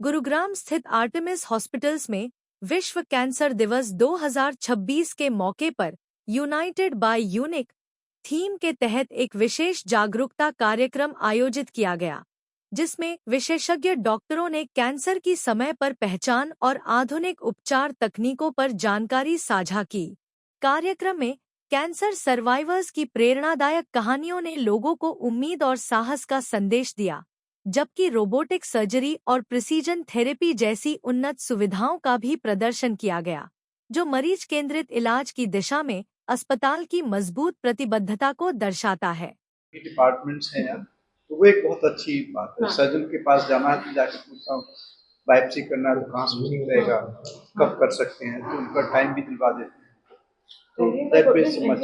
गुरुग्राम स्थित Artemis hospitals में विश्व कैंसर दिवस 2026 के मौके पर यूनाइटेड बाय यूनिक थीम के तहत एक विशेष जागरूकता कार्यक्रम आयोजित किया गया, जिसमें विशेषज्ञ डॉक्टरों ने कैंसर की समय पर पहचान और आधुनिक उपचार तकनीकों पर जानकारी साझा की। कार्यक्रम में कैंसर सर्वाइवर्स की प्रेरणादायक कहानियों ने लोगों को उम्मीद और साहस का संदेश दिया, जबकि रोबोटिक सर्जरी और प्रिसीजन थेरेपी जैसी उन्नत सुविधाओं का भी प्रदर्शन किया गया, जो मरीज केंद्रित इलाज की दिशा में अस्पताल की मजबूत प्रतिबद्धता को दर्शाता है। डिपार्टमेंट्स हैं यहाँ, तो वो एक बहुत अच्छी बात है। सर्जन के पास जाना है तो जाके पूछता हूँ, बायोप्सी करना है तो कहाँ से ठीक रहेगा, कब कर सकते हैं, तो उनका टाइम भी दिलवा देते हैं। तो दैट वेज मच।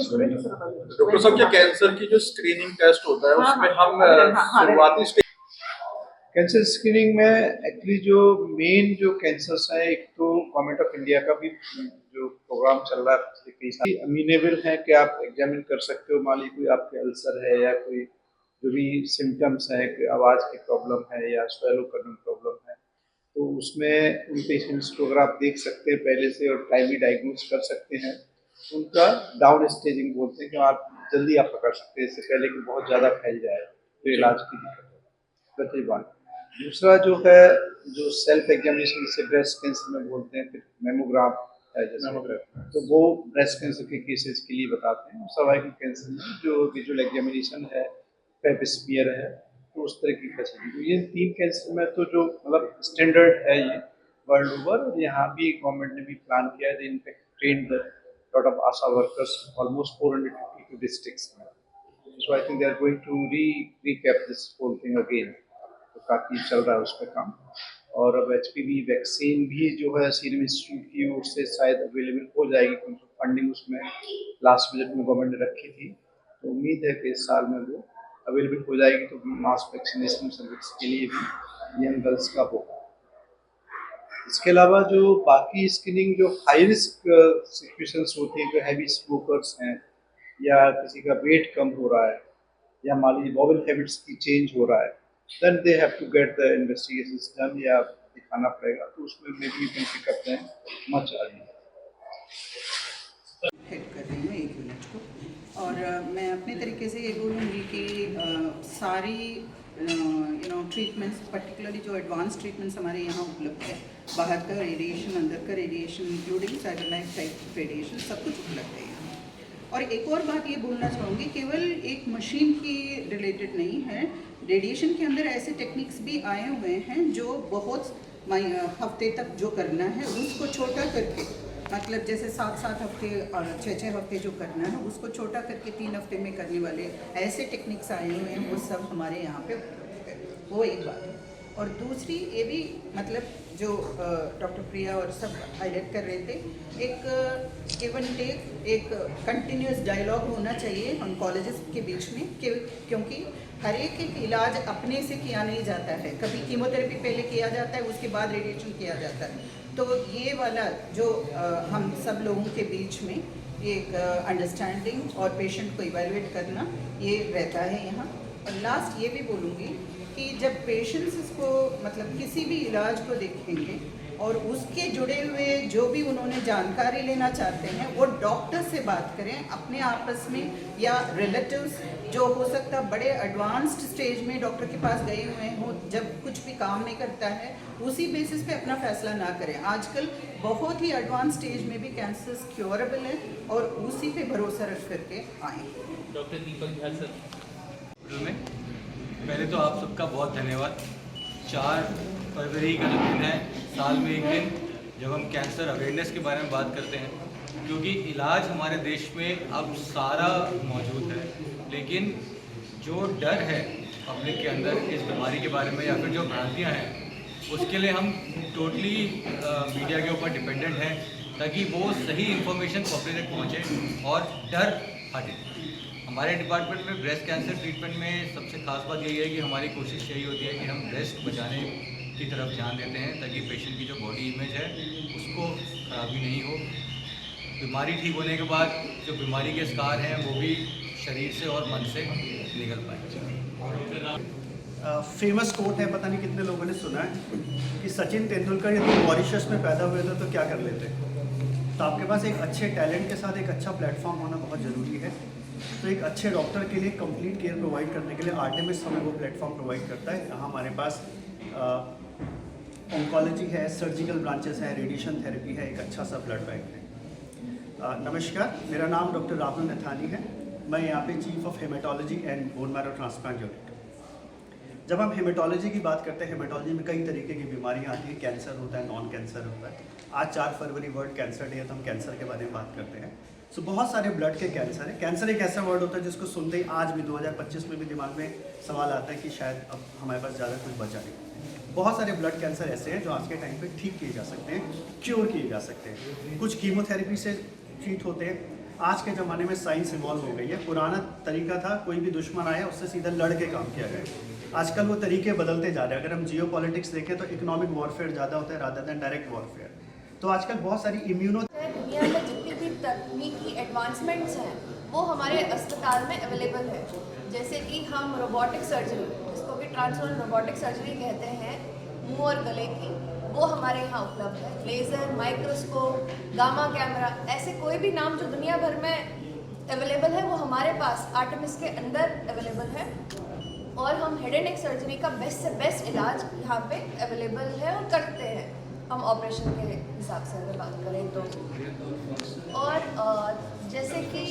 डॉक्टर साहब, क्या कैंसर की जो स्क्रीनिंग टेस्ट होता है उसमें हम शुरुआती स्टेज कैंसर स्क्रीनिंग में एक्चुअली जो मेन जो कैंसर्स हैं, एक तो गवर्नमेंट ऑफ इंडिया का भी जो प्रोग्राम चल रहा है पिछले कई साल, अमीनेबल है कि आप एग्जामिन कर सकते हो। मान लीजिए कोई आपके अल्सर है या कोई जो भी सिम्टम्स है, कोई आवाज़ की प्रॉब्लम है या स्वेलो करने में प्रॉब्लम है, तो उसमें उन पेशेंट्स को अगर आप देख सकते हैं पहले से और टाइमली डायग्नोज कर सकते हैं, उनका डाउन स्टेजिंग बोलते हैं कि आप जल्दी आप पकड़ सकते हैं, इससे पहले कि बहुत ज़्यादा फैल जाए तो इलाज की दिक्कत है। बात दूसरा जो है, जो सेल्फ एग्जामिनेशन जिसे ब्रेस्ट कैंसर में बोलते हैं, फिर मेमोग्राम है जैसे, तो वो ब्रेस्ट कैंसर के केसेस के लिए बताते हैं। सर्वाइकल कैंसर में जो विजुअल एग्जामिनेशन है, पेप स्मीयर है, तो उस तरह की फैसिलिटी। तो ये 3 कैंसर में तो जो मतलब स्टैंडर्ड है ये वर्ल्ड ओवर, और यहाँ भी गवर्नमेंट ने भी प्लान किया है। In fact trained lot of ASHA workers almost 452 districts में। So I think they are going to recap this whole thing again. तो काफ़ी चल रहा है उस पर काम। और अब HPV वैक्सीन भी जो है सीरम इंस्टीट्यूट की ओर से शायद अवेलेबल हो जाएगी, क्योंकि फंडिंग उसमें लास्ट बजट में गवर्नमेंट ने रखी थी। तो उम्मीद है कि इस साल में वो अवेलेबल हो जाएगी, तो मास वैक्सीनेशन सर्विस के लिए भी यंग गर्ल्स का होगा। इसके अलावा जो बाकी स्क्रीनिंग जो हाई रिस्क सिचुएशंस होती हैं, जो हैवी स्मोकर्स हैं या किसी का वेट कम हो रहा है या मान लीजिए बॉबल हैबिट्स की चेंज हो रहा है, then they have to get the investigations done या दिखाना पड़ेगा, तो उसमें maybe you can pick up them much earlier। Head कर रही हूँ 1 यूनिट को, और मैं अपने तरीके से ये बोलूँगी कि सारी ट्रीटमेंट्स, पर्टिकुलरली जो एडवांस ट्रीटमेंट्स हमारे यहाँ उपलब्ध है, बाहर का रेडिएशन, अंदर का radiation, including CyberKnife type radiation, सब कुछ उपलब्ध है यहाँ। और एक और बात ये बोलना चाहूँगी, केवल एक मशीन की रिलेटेड नहीं है, रेडिएशन के अंदर ऐसे टेक्निक्स भी आए हुए हैं जो बहुत हफ्ते तक जो करना है उसको छोटा करके, मतलब जैसे 7-7 हफ्ते और 6-6 हफ्ते जो करना है उसको छोटा करके 3 हफ्ते में करने वाले ऐसे टेक्निक्स आए हुए हैं, वो सब हमारे यहाँ पे उपलब्ध है। वो एक बात है। और दूसरी ये भी, मतलब जो डॉक्टर प्रिया और सब हाईलाइट कर रहे थे, एक गिव एंड टेक, एक कंटिन्यूस डायलॉग होना चाहिए हम कॉलेजेस के बीच में, क्योंकि हर एक इलाज अपने से किया नहीं जाता है। कभी कीमोथेरेपी पहले किया जाता है, उसके बाद रेडिएशन किया जाता है। तो ये वाला जो हम सब लोगों के बीच में एक अंडरस्टैंडिंग और पेशेंट को इवैल्यूएट करना, ये रहता है यहाँ। और लास्ट ये भी बोलूँगी कि जब पेशेंट्स इसको, मतलब किसी भी इलाज को देखेंगे और उसके जुड़े हुए जो भी उन्होंने जानकारी लेना चाहते हैं, वो डॉक्टर से बात करें अपने आपस में, या रिलेटिव्स जो हो सकता बड़े एडवांस्ड स्टेज में डॉक्टर के पास गए हुए हों, जब कुछ भी काम नहीं करता है, उसी बेसिस पे अपना फैसला ना करें। आजकल बहुत ही एडवांस स्टेज में भी कैंसर क्योरेबल है, और उसी पे भरोसा रख करके आएँ। डॉक्टर दीपक झा सर, पहले तो आप सबका बहुत धन्यवाद। 4 फरवरी का जो दिन है, साल में एक दिन जब हम कैंसर अवेयरनेस के बारे में बात करते हैं, क्योंकि इलाज हमारे देश में अब सारा मौजूद है, लेकिन जो डर है पब्लिक के अंदर इस बीमारी के बारे में या फिर जो भ्रांतियाँ हैं, उसके लिए हम टोटली मीडिया के ऊपर डिपेंडेंट हैं, ताकि वो सही इन्फॉर्मेशन पब्लिक तक पहुँचे और डर हटे। हमारे डिपार्टमेंट में ब्रेस्ट कैंसर ट्रीटमेंट में सबसे खास बात यही है कि हमारी कोशिश यही होती है कि हम ब्रेस्ट बचाने की तरफ ध्यान देते हैं, ताकि पेशेंट की जो बॉडी इमेज है उसको खराबी नहीं हो। बीमारी ठीक होने के बाद जो बीमारी के स्कार हैं वो भी शरीर से और मन से निकल पाए। फेमस कोट है, पता नहीं कितने लोगों ने सुना है कि सचिन तेंदुलकर यदि मॉरिशस में पैदा हुए थे तो क्या कर लेते। तो आपके पास एक अच्छे टैलेंट के साथ एक अच्छा प्लेटफॉर्म होना बहुत ज़रूरी है। तो एक अच्छे डॉक्टर के लिए कंप्लीट केयर प्रोवाइड करने के लिए आर्टेमिस हमें वो प्लेटफॉर्म प्रोवाइड करता है। यहाँ हमारे पास ऑन्कोलॉजी है, सर्जिकल ब्रांचेस हैं, रेडिएशन थेरेपी है, एक अच्छा सा ब्लड बैंक है। नमस्कार, मेरा नाम डॉक्टर राहुल नथानी है। मैं यहाँ पे chief of haematology and bone marrow transplant unit. जब हम हेमेटोलॉजी की बात करते हैं, हेमेटोलॉजी में कई तरीके की बीमारियाँ आती हैं। कैंसर होता है, नॉन कैंसर होता है। आज 4 फरवरी वर्ल्ड कैंसर डे है, तो हम कैंसर के बारे में बात करते हैं। सो बहुत सारे ब्लड के कैंसर है। कैंसर एक ऐसा वर्ड होता है जिसको सुनते ही आज भी 2025 में भी दिमाग में सवाल आता है कि शायद अब हमारे पास ज़्यादा कुछ बचा नहीं। बहुत सारे ब्लड कैंसर ऐसे हैं जो आज के टाइम पे ठीक किए जा सकते हैं, क्योर किए जा सकते हैं। कुछ कीमोथेरेपी से ट्रीट होते हैं। आज के ज़माने में साइंस इवॉल्व हो गई है। पुराना तरीका था, कोई भी दुश्मन आया उससे सीधा लड़ के काम किया गया। आजकल वो तरीके बदलते जा रहे हैं। अगर हम जियो पॉलिटिक्स देखें तो इकोनॉमिक वॉरफेयर ज़्यादा होता है रादर देन डायरेक्ट वॉरफेयर। तो आजकल बहुत सारी इम्यूनो दुनिया में जितनी भी तकनीकी एडवांसमेंट्स हैं वो हमारे अस्पताल में अवेलेबल है। जैसे कि हम रोबोटिक सर्जरी, जिसको कि ट्रांसओरल रोबोटिक सर्जरी कहते हैं, मुंह और गले की, वो हमारे यहाँ उपलब्ध है। लेज़र, माइक्रोस्कोप, गामा कैमरा, ऐसे कोई भी नाम जो दुनिया भर में अवेलेबल है वो हमारे पास आर्टेमिस के अंदर अवेलेबल है। और हम हेड एंड नेक सर्जरी का बेस्ट से बेस्ट इलाज यहाँ पे अवेलेबल है और करते हैं हम ऑपरेशन के हिसाब से अगर बात करें तो। और जैसे कि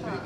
हाँ,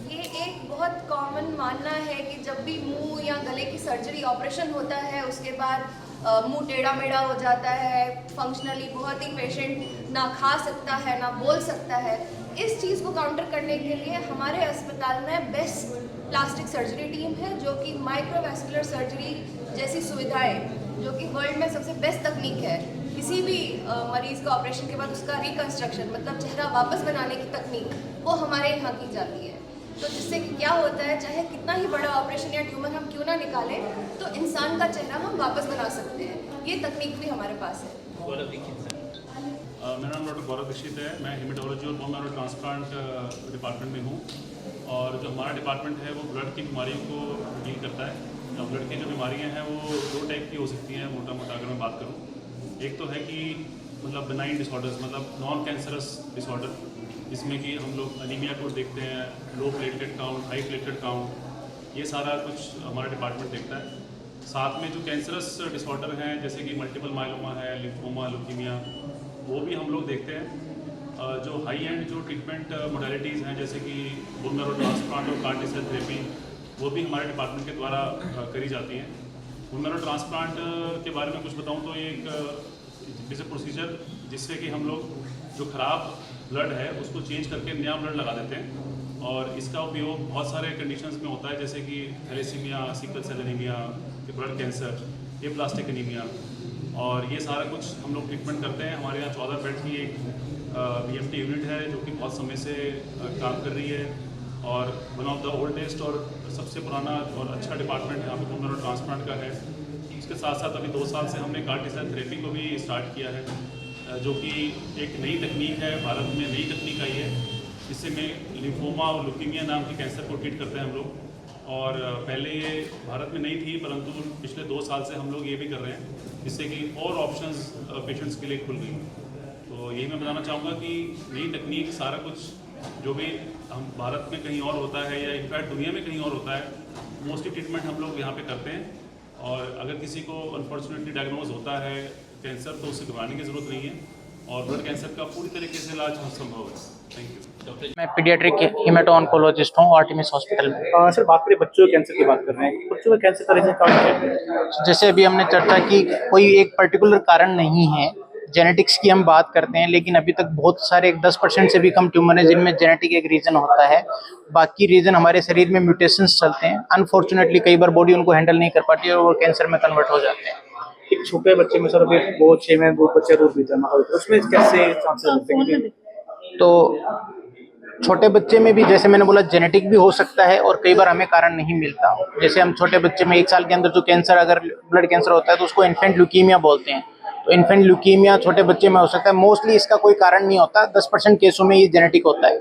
ये एक बहुत कॉमन मानना है कि जब भी मुंह या गले की सर्जरी ऑपरेशन होता है उसके बाद मुंह टेढ़ा मेढ़ा हो जाता है, फंक्शनली बहुत ही पेशेंट ना खा सकता है ना बोल सकता है। इस चीज़ को काउंटर करने के लिए हमारे अस्पताल में बेस्ट प्लास्टिक सर्जरी टीम है, जो कि माइक्रोवैस्कुलर सर्जरी जैसी सुविधाएं, जो कि वर्ल्ड में सबसे बेस्ट तकनीक है। किसी भी मरीज़ का ऑपरेशन के बाद उसका रिकंस्ट्रक्शन मतलब चेहरा वापस बनाने की तकनीक वो हमारे यहाँ की जाती है। तो जिससे कि क्या होता है, चाहे कितना ही बड़ा ऑपरेशन या ट्यूमर हम क्यों ना निकालें तो इंसान का चेहरा हम वापस बना सकते हैं। ये तकनीक भी हमारे पास है। मेरा नाम डॉक्टर गौरव दीक्षित है। मैं हेमेटोलॉजी और बोन मैरो ट्रांसप्लांट डिपार्टमेंट में हूँ। और जो हमारा डिपार्टमेंट है वो ब्लड की बीमारियों को डील करता है। और ब्लड की जो बीमारियाँ हैं वो 2 टाइप की हो सकती हैं, मोटा मोटा अगर मैं बात करूँ। एक तो है कि मतलब बेनाइन डिसऑर्डर्स, मतलब नॉन कैंसरस डिसऑर्डर, जिसमें कि हम लोग अनीमिया को देखते हैं, low platelet count, high platelet count, ये सारा कुछ हमारा डिपार्टमेंट देखता है। साथ में जो कैंसरस डिसऑर्डर हैं जैसे कि मल्टीपल माइलोमा है, लिम्फोमा, ल्यूकीमिया, वो भी हम लोग देखते हैं। जो हाई एंड जो ट्रीटमेंट मोडालिटीज़ हैं जैसे कि बोन मैरो ट्रांसप्लांट और कार्टिक सेल थेरेपी, वो भी हमारे डिपार्टमेंट के द्वारा करी जाती हैं। बोन मैरो ट्रांसप्लांट के बारे में कुछ बताऊं तो ये एक प्रोसीजर जिससे कि हम लोग जो ख़राब ब्लड है उसको चेंज करके नया ब्लड लगा देते हैं। और इसका उपयोग बहुत सारे कंडीशंस में होता है, जैसे कि thalassaemia, sickle cell anaemia, blood cancer, ये प्लास्टिक एनीमिया, और ये सारा कुछ हम लोग ट्रीटमेंट करते हैं। हमारे यहाँ 14 बेड की एक BMT यूनिट है जो कि बहुत समय से काम कर रही है और वन ऑफ द ओल्डेस्ट और सबसे पुराना और अच्छा डिपार्टमेंट यहाँ पे बोन मैरो ट्रांसप्लांट का है। इसके साथ साथ अभी 2 साल से हमने कार्टिक सेल थेरेपी को भी स्टार्ट किया है, जो कि एक नई तकनीक है, भारत में नई तकनीक आई है, जिससे में लिम्फोमा और ल्यूकीमिया नाम के कैंसर को ट्रीट करते हैं हम लोग। और पहले ये भारत में नहीं थी, परंतु पिछले 2 साल से हम लोग ये भी कर रहे हैं, जिससे कि और ऑप्शंस पेशेंट्स के लिए खुल गई। तो यही मैं बताना चाहूँगा कि नई तकनीक सारा कुछ जो भी हम भारत में कहीं और होता है या इनफैक्ट दुनिया में कहीं और होता है, मोस्टली ट्रीटमेंट हम लोग यहाँ पे करते हैं। और अगर किसी को अनफॉर्चुनेटली डायग्नोज होता है कैंसर तो उससे घबराने की ज़रूरत नहीं है, और ब्लड कैंसर का पूरी तरीके से इलाज संभव है। Thank you. मैं पीडियाट्रिक हेमेटो-ऑन्कोलॉजिस्ट हूँ आर्टेमिस हॉस्पिटल में। सर बात करें बच्चों के कैंसर की बात कर रहे हैं, बच्चों के कैंसर का रीजन क्या है? जैसे अभी हमने चर्चा की, कोई एक पर्टिकुलर कारण नहीं है। जेनेटिक्स की हम बात करते हैं, लेकिन अभी तक बहुत सारे 10% से भी कम ट्यूमर है जिनमें जेनेटिक एक रीजन होता है। बाकी रीजन हमारे शरीर में म्यूटेशंस चलते हैं। अनफॉर्चुनेटली कई बार बॉडी उनको हैंडल नहीं कर पाती और वो कैंसर में कन्वर्ट हो जाते हैं। एक छोटे बच्चे में सर अभी वो 6 महीने दूध बच्चे दूध पीता है, उसमें कैसे चांसेस होते हैं? तो छोटे बच्चे में भी जैसे मैंने बोला जेनेटिक भी हो सकता है और कई बार हमें कारण नहीं मिलता। जैसे हम छोटे बच्चे में 1 साल के अंदर जो कैंसर, अगर ब्लड कैंसर होता है तो उसको इन्फेंट ल्यूकीमिया बोलते हैं। तो इन्फेंट ल्यूकीमिया छोटे बच्चे में हो सकता है। मोस्टली इसका कोई कारण नहीं होता, 10% केसों में ये जेनेटिक होता है।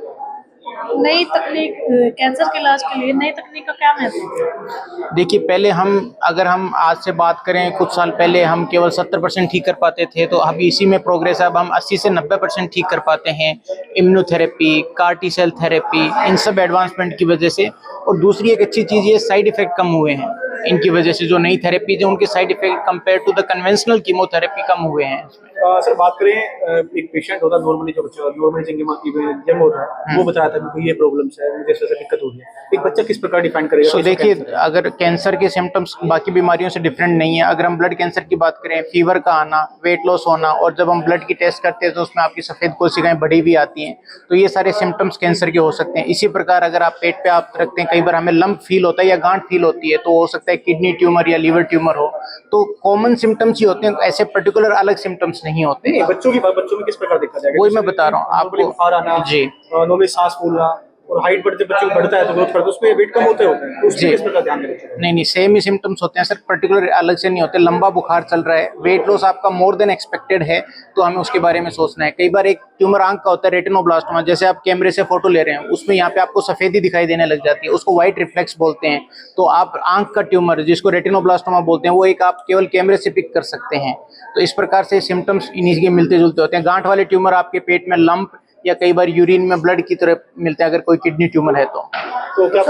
नई तकनीक कैंसर के इलाज के लिए नई तकनीक का क्या महत्व है? देखिए, पहले अगर हम आज से बात करें, कुछ साल पहले हम केवल 70% ठीक कर पाते थे, तो अभी इसी में प्रोग्रेस है। अब हम 80 से 90% ठीक कर पाते हैं। Immunotherapy, car T cell therapy, इन सब एडवांसमेंट की वजह से। और दूसरी एक अच्छी चीज़, ये साइड इफेक्ट कम हुए हैं इनकी वजह से। जो नई थेरेपी है उनके side effect compare to the conventional chemotherapy कम हुए हैं। सर बात करें, एक पेशेंट होता है नॉर्मली, जो बच्चा नॉर्मली जंग होता है, वो बताया था कि ये प्रॉब्लम्स है, मुझे ऐसे दिक्कत हो रही है। एक बच्चा किस प्रकार डिफाइन करेगा? सो देखिए, अगर कैंसर के सिम्टम्स बाकी बीमारियों से डिफरेंट नहीं है। अगर हम ब्लड कैंसर की बात करें, फीवर का आना, वेट लॉस होना, और जब हम ब्लड की टेस्ट करते हैं तो उसमें आपकी सफ़ेद कोशिकाएं बढ़ी हुई आती हैं, तो ये सारे सिम्टम्स कैंसर के हो सकते हैं। इसी प्रकार अगर आप पेट पे आप रखते हैं, कई बार हमें लंप फील होता है या गांठ फील होती है, तो हो सकता है किडनी ट्यूमर या लीवर ट्यूमर हो। तो कॉमन सिम्टम्स ही होते हैं, ऐसे पर्टिकुलर अलग सिम्टम्स नहीं होते। बच्चों में किस प्रकार देखा जाएगा? वही मैं बता रहा हूँ आपको। बुखार आना जी, नॉर्मली सांस फूलना, और हाइट बढ़ते बच्चों को बढ़ता है तो ग्रोथ करता है, उसमें वेट कम होते हैं, तो उसमें किस प्रकार ध्यान देना? नहीं, सेम ही सिम्टम्स होते हैं सर, पर्टिकुलर अलग से नहीं होते। लंबा बुखार चल रहा है, वेट लॉस आपका मोर देन एक्सपेक्टेड है, तो हमें उसके बारे में सोचना है। कई बार एक ट्यूमर आंख का होता है, रेटिनोब्लास्टोमा, जैसे आप कैमरे से फोटो ले रहे हैं, उसमें यहाँ पे आपको सफेदी दिखाई देने लग जाती है, उसको व्हाइट रिफ्लेक्स बोलते हैं। तो आप आंख का ट्यूमर, जिसको रेटिनोब्लास्टोमा बोलते हैं, वो एक आप केवल कैमरे से पिक कर सकते हैं। तो इस प्रकार से सिम्टम्स इन्हीं के मिलते जुलते होते हैं। गांठ वाले ट्यूमर आपके पेट में लंप या कई बार यूरिन में ब्लड की तरह मिलते हैं, अगर कोई किडनी ट्यूमर है तो क्या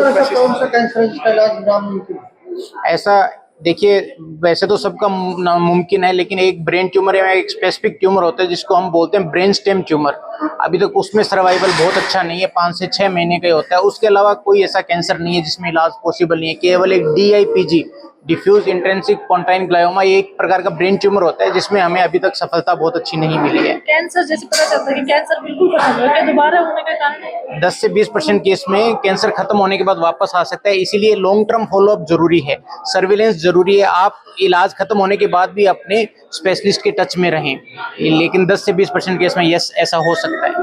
ऐसा देखिए, वैसे तो सबका मुमकिन है, लेकिन एक ब्रेन ट्यूमर या एक स्पेसिफिक ट्यूमर होता है जिसको हम बोलते हैं ब्रेन स्टेम ट्यूमर। अभी तक उसमें सर्वाइवल बहुत अच्छा नहीं है, 5 से 6 महीने का ही होता है। उसके अलावा कोई ऐसा कैंसर नहीं है जिसमें इलाज पॉसिबल नहीं है। केवल एक DIPG, डिफ्यूज इंट्रिंसिक पोंटाइन ग्लायोमा, ये एक प्रकार का ब्रेन ट्यूमर होता है जिसमें हमें अभी तक सफलता बहुत अच्छी नहीं मिली है। कैंसर जैसे पता चलता है कि कैंसर बिल्कुल खत्म हो गया, दोबारा होने का कारण 10 से 20% केस में कैंसर खत्म होने के बाद वापस आ सकता है। इसीलिए लॉन्ग टर्म फॉलोअप जरूरी है, सर्विलेंस जरूरी है। आप इलाज खत्म होने के बाद भी अपने स्पेशलिस्ट के टच में रहें, लेकिन 10 से 20% केस में यस, ऐसा हो सकता है।